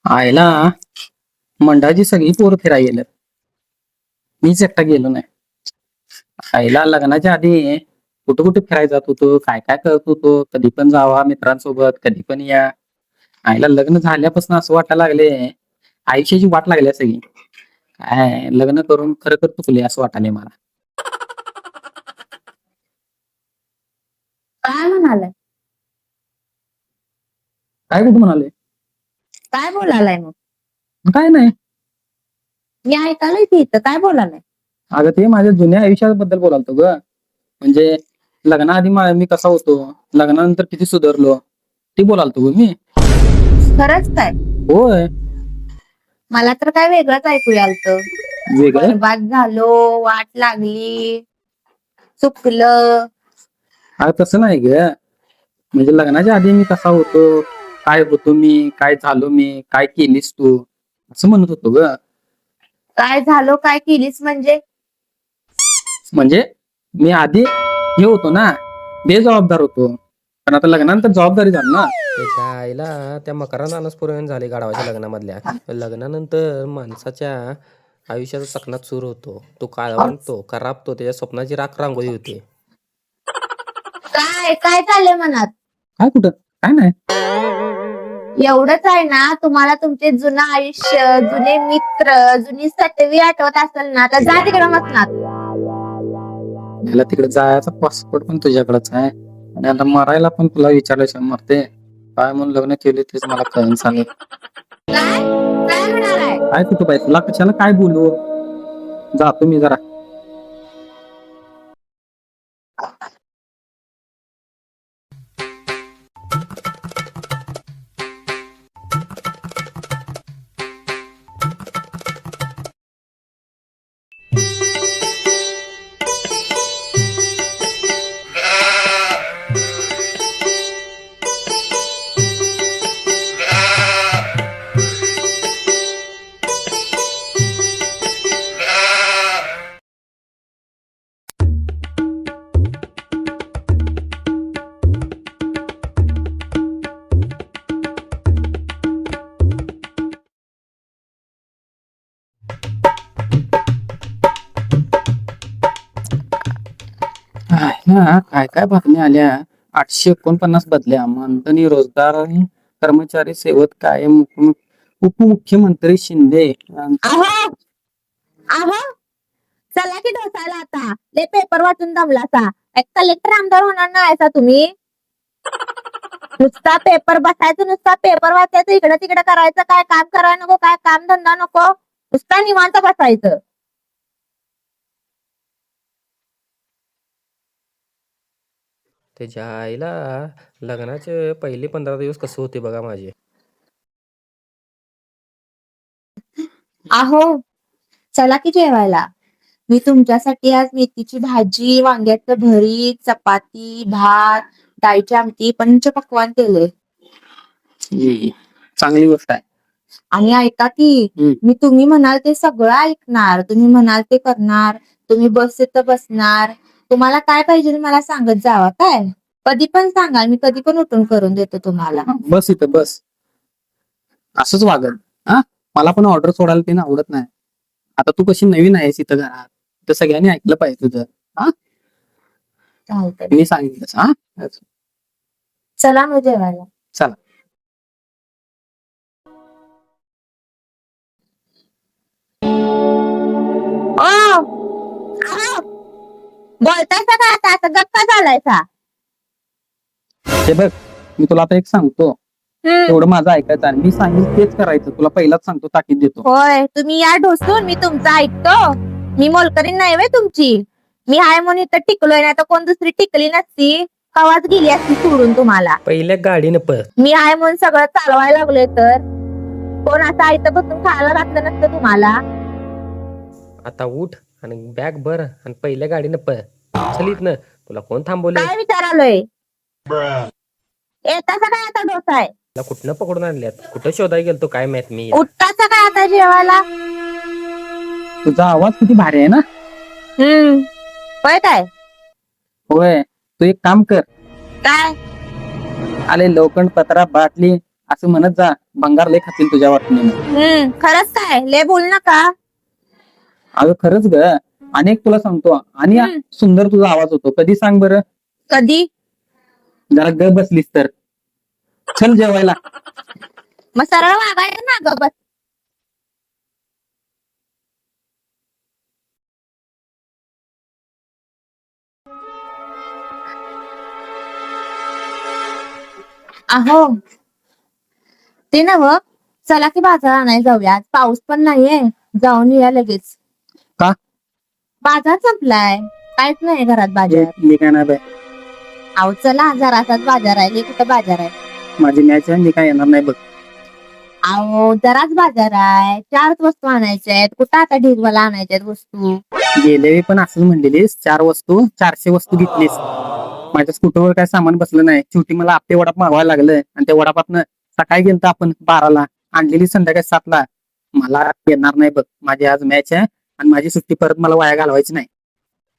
आयला मंडळाची सगळी पोरं फिरायला गेल्यात. मीच एकटा गेलो नाही. आईला लग्नाच्या आधी कुठं कुठे फिरायला जात होतो, काय काय करत होतो, कधी पण जावा मित्रांसोबत, कधी पण या. आईला लग्न झाल्यापासून असं वाटायला लागले आयुष्याची वाट लागली सगळी. काय लग्न करून खरं चुकले असं वाटायलंय मला. काय म्हणालाय? काय कुठं म्हणाले? काय बोलालाय मग? काय नाही. मी ऐकायला येते इथं काय बोलालाय? अगं ते माझ्या जुन्या आयुष्याबद्दल बोलालतो ग. म्हणजे लग्नाआधी मी कसा होतो, लग्नानंतर किती सुधारलो ते बोलालतो ग मी. खरंच काय? होय. मला तर काय वेगळंच ऐकू आलत. वेगळं बरबाद झालो, वाट लागली, चुकलं. अगं तसं नाही ग. म्हणजे लग्नाच्या आधी मी कसा होतो, काय होतो मी, काय झालो मी, काय केलीस तू, असं म्हणत होतो ग. काय झालो काय केलीस म्हणजे? म्हणजे मी आधी हे होतो ना, बेजबाबदार होतो. पण आता लग्नानंतर जबाबदारी झाली ना. त्याच्या आईला त्या मकरांना अनस्फोरण झाले गाढवाच्या लग्नामधल्या. लग्नानंतर माणसाच्या आयुष्याचा चकनात सूर होतो. तो काळवंटतो, खराबतो, त्याच्या स्वप्नाची राख रांगोळी होते. काय काय चाललंय मनात? काय कुठं काय नाही. एवढंच आहे ना, तुम्हाला तुमचे जुनं आयुष्य, जुने मित्र, जुनी सटवी आठवत असेल ना, तर जा तिकडे मसनात. मला तिकडे जायचा पासपोर्ट पण तुझ्याकडेच आहे आणि आता मरायला पण तुला विचारायचं मरते. काय म्हणून लग्न केले तेच मला कळून सांग. काय काय म्हणालाय? काय कुठं पाहिजे तुला, कशाला काय बोलू. जातो मी जरा. काय काय बातम्या आल्या. 849 बदल्या, मंथनी रोजगार आणि कर्मचारी सेवक कायम. उपमुख्यमंत्री शिंदे आहो आहो, चला की ढोसायला आता. ले पेपर वाचून दमलासा. एक कलेक्टर आमदार होणार नाही तुम्ही. नुसता पेपर बसायचं, नुसता पेपर वाचायचं, इकडे तिकडे करायचं, काय काम करायला नको, काय काम धंदा नको, नुसता निवांत बसायचं. त्याच्या आईला लग्नाचे पहिले 15 दिवस कसे होते बघा माझे. आहो चला की जेवायला. मी तुमच्यासाठी आज मेथीची भाजी, वांग्याचं भरीत, चपाती, भात, डाळीची आमटी, पंचपक्वान्न केले. चांगली गोष्ट आहे. आणि ऐका की, मी तुम्ही म्हणाल ते सगळं ऐकणार, तुम्ही म्हणाल ते करणार, तुम्ही बस इथं बसणार. तुम्हाला काय पाहिजे ते मला सांगत जावा. काय कधी पण सांगा, मी कधी पण उठून करून देतो तुम्हाला. बस इथं बस. असंच वागल. हा, मला पण ऑर्डर सोडायला ते आवडत नाही. आता तू कशी नवीन आहेस इथं घरात, तर सगळ्यांनी ऐकलं पाहिजे तुझं. हा, चालतंय. मी सांगितलं. हा, चला मग जेवायला. चला. बोलतायचा का आता? असं गप्पा झालायचा. हे बघ, मी तुला आता एक सांगतो. तेवढं माझं ऐकायचं आणि मी सांगेल तेच करायचं. तुला पहिलाच सांगतो, ताकीद देतो. होय, तुम्ही या ढोसून, मी तुमचं ऐकतो. मी मोलकरीण नाही वे तुमची. मी हाय म्हणून इथं टिकलोय, नाही तर कोण दुसरी टिकली नसती, कवाच गेली असती सोडून तुम्हाला. पहिल्या गाडीनं पळ. मी हाय म्हणून सगळं चालवायला लागलोय, तर कोण असं आयतं बसून खायला घातलं नसतं तुम्हाला. आता उठ आणि बॅग भर आणि पहिल्या गाडीनं पळ. चल इथनं, तुला कोण थांबवलं? काय विचारालोय? येताचा काय आता ढोसा आहे? तुला कुठनं पकडून आणल्यात, कुठं शोधायला गेलतो काय माहित मी. उठताचा काय आता जेवायला? तुझा आवाज किती भारी आहे ना. होय काय? होय, तू एक काम कर. काय? आले लोखंड पत्रा बाटली असं म्हणत जा. भंगार लय खातील तुझ्या वाटणीनं. खरंच काय लय बोल नका. अगं खरंच ग. अनेक तुला सांगतो आणि सुंदर तुझा आवाज होतो. कधी सांग बरं. कधी? जरा ग बसलीस तर. चल जेवायला. मग सरळ वागायचं ना ग बस. अहो ते नव, चला की बाजार आणायला जाऊया. आज पाऊस पण नाहीये. जाऊन येऊया लगेच. का? बाजार संपलाय. काहीच नाही घरात बाजार. मी काय नाही बाय. अहो चला, जरासाच बाजार आहे. लय कुठं बाजार आहे? माझी मॅच आहे. मी काय येणार नाही बघ. अहो जराच बाजार आहे. 4च वस्तू आणायच्या आहेत. कुठं आता ढिगवाला आणायच्या आहेत वस्तू? गेले पण असंच म्हणलेलीस. 4 वस्तू 400 वस्तू घेतलीस. माझ्या स्कूटरवर काय सामान बसलं नाही. शेवटी मला आपले वडाप मागवायला लागलं आणि त्या वडापातनं सकाळी गेलतो आपण 12ला, आणलेली संध्याकाळी 7ला. मला येणार नाही बघ. माझी आज मॅच आहे आणि माझी सुट्टी परत मला वाया घालवायची नाही.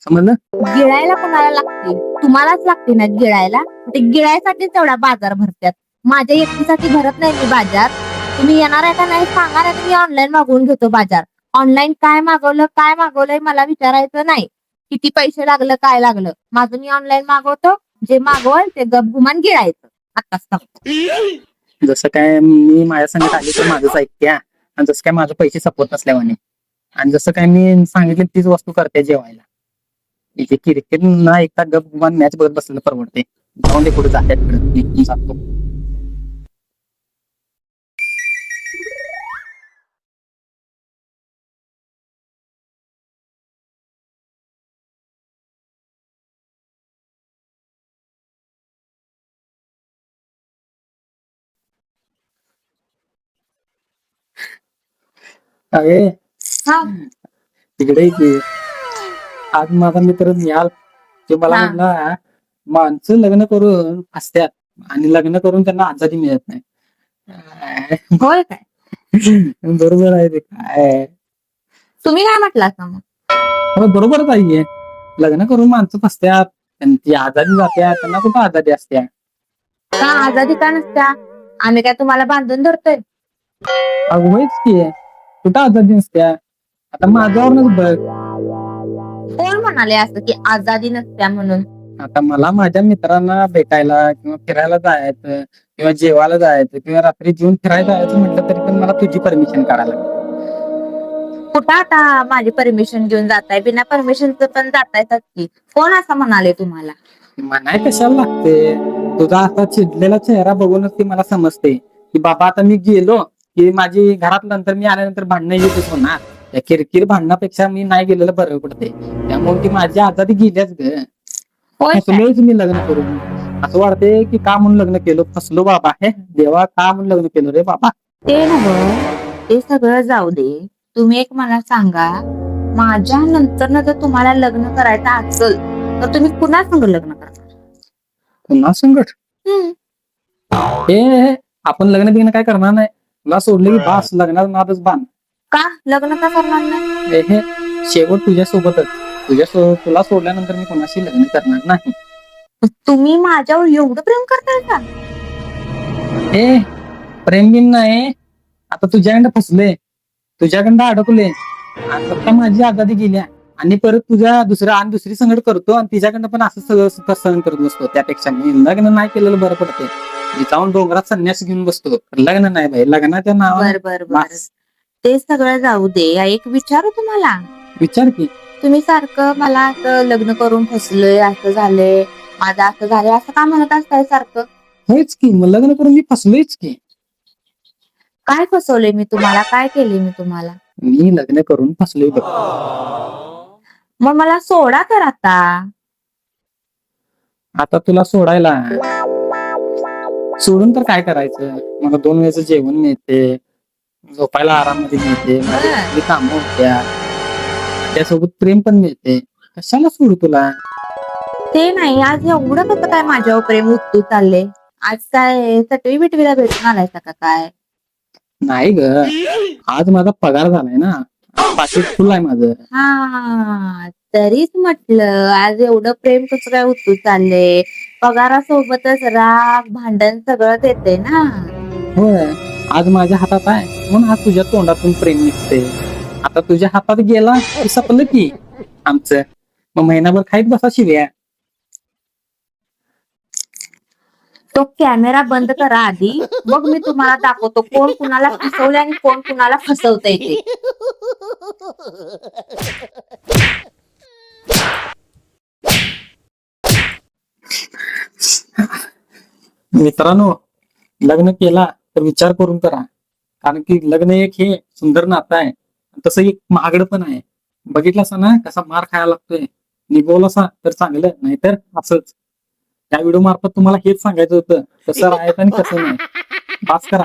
समजलं? गिळायला कोणाला लागते? तुम्हालाच लागते ना गिळायला. ते गिळायसाठी तेवढा बाजार भरतात. माझ्या एकटीसाठी भरत नाही मी बाजार. तुम्ही येणार आहे का नाही सांगा, नाही तुम्ही ऑनलाईन मागवून घेतो बाजार. ऑनलाईन काय मागवलंय मला विचारायचं नाही. किती पैसे लागलं काय लागलं. माझं मी ऑनलाईन मागवतो. जे मागवल ते गप गुमान गिळायचं. आताच सांगतो. जसं काय मी माझ्या संगत आली तर माझंच ऐकत्या आणि जसं काय माझं पैसे सपवत नसल्यावाने आणि जसं काय मी सांगितलं तीच वस्तू करते जेवायला. इथे क्रिकेट ना एकटा गप गुमान मॅच बघत बसलेलं परवडते. जाऊन दे कुठे जात्यात मी जातो. अरे हा तिकडे की आज माझा मित्र निहाल ते मला हा. म्हणला माणसं लग्न करून हसत्यात आणि लग्न करून त्यांना आजादी मिळत नाही. होय काय? बरोबर आहे ते. काय तुम्ही काय म्हटला मग? हो, बरोबरच आहे. लग्न करून माणसं फसत्यात, त्यांची आजादी जात्या, त्यांना कुठं आजादी असत्या. का आजादी का नसत्या? आम्ही काय तुम्हाला बांधून धरतोय? अगं होयच की, कुठं आजादी नसत्या. आता माझ्यावरच बघ. कोण म्हणाले असं की आजादी नसत्या म्हणून? आता मला माझ्या मित्रांना भेटायला किंवा फिरायला जायचं किंवा जेवायला जायचं किंवा रात्री जेवून फिरायला जायचं म्हटलं तरी पण मला तुझी परमिशन काढायला लागते. कुठं आता माझी परमिशन घेऊन जाताय? बिना परमिशनचं पण जाताय की. कोण असं म्हणाले तुम्हाला? म्हणाय कशाला लागते? तुझा असा चिडलेला चेहरा बघूनच ती मला समजते की बाबा आता मी गेलो की माझी घरात नंतर मी आल्यानंतर भांडणं येतच होणार. त्या किरकिर भांडणापेक्षा मी नाही गेलेलं बरं पडते. त्यामुळे ती माझी आजादी गेल्याच ग. होय काय? फसलोच मी लग्न करून. असं वाटते की का म्हणून लग्न केलं, फसलो बाबा. हे देवा, का म्हणून लग्न केलं रे बाबा. ते नव्ह, ते सगळं जाऊ दे. तुम्ही एक मला सांगा, माझ्या नंतर जर तुम्हाला लग्न करायचं असेल तर तुम्ही पुन्हा संग लग्न करणार? पुन्हा संकट. हम्म. हे आपण लग्न बिग्न काय करणार नाही. तुला सोडले की बास, लग्नात नादच बांध. का लग्न का करणार नाही? हे शेवट तुझ्या सोबतच. तुला सोडल्यानंतर मी कोणाशी लग्न करणार नाही. तुम्ही माझ्यावर एवढं प्रेम करताय का? ए प्रेम बिम नाही. आता तुझ्याकडं फसले, तुझ्याकडं अडकले आणि फक्त माझी आजादी गेल्या आणि परत तुझ्या दुसरी संगत करतो आणि तिच्याकडनं पण असं सगळं सहन करत बसतो. त्यापेक्षा मी लग्न नाही केलेलं बरं पडते. मी जाऊन डोंगरात संन्यास घेऊन बसतो. लग्न नाही बाई. लग्नाच्या नावावर बर ते सगळं जाऊ दे. एक विचारू तुम्हाला. विचार की. तुम्ही सारखं मला असं लग्न करून फसलोय, असं झालंय, माझं असं झालंय, असं का म्हणत असताय सारखं? होयच की, मग लग्न करून मी फसलोयच की. काय फसवलंय मी तुम्हाला? काय केले मी तुम्हाला? मी लग्न करून फसलोय बघ. मग मला सोडा तर आता. आता तुला सोडायला सोडून तर काय करायचं? मला 2 वेळेचं जेवण मिळते, झोपायला आराममध्ये मिळते, माझी कामं होत्या, त्यासोबत प्रेम पण मिळते. कशाला सोडू तुला? ते नाही, आज एवढं कसं काय माझ्यावर प्रेम उतू चालले? आज काय सटवी बिटवीला भेटून आलाय का काय? नाही ग, आज माझा पगार झालाय ना, पाकिट फुल आहे माझं. हा, तरीच म्हटलं आज एवढं प्रेम कसं काय उतू चालले? पगारासोबतच राग, भांडण सगळंच येते ना. होय, आज माझ्या हातात आहे म्हणून आज तुझ्या तोंडातून प्रेम निघते. आता तुझ्या हातात गेला की संपलं की आमचं. मग महिनाभर खाईत बसा शिव्या. तो कॅमेरा बंद करा आधी, मग मी तुम्हाला दाखवतो कोण कुणाला फसवले आणि कोण कुणाला फसवतंय ते. मित्रांनो, लग्न केला तर विचार करून करा. कारण की लग्न एक हे सुंदर नातं आहे, तसं एक महागडं पण आहे. बघितलासा ना कसा मार खायला लागतोय. निभवलासा तर चांगलं, नाहीतर असंच. त्या व्हिडिओ मार्फत तुम्हाला हेच सांगायचं होतं, कसं राहायचं आणि कसं नाही. बास करा.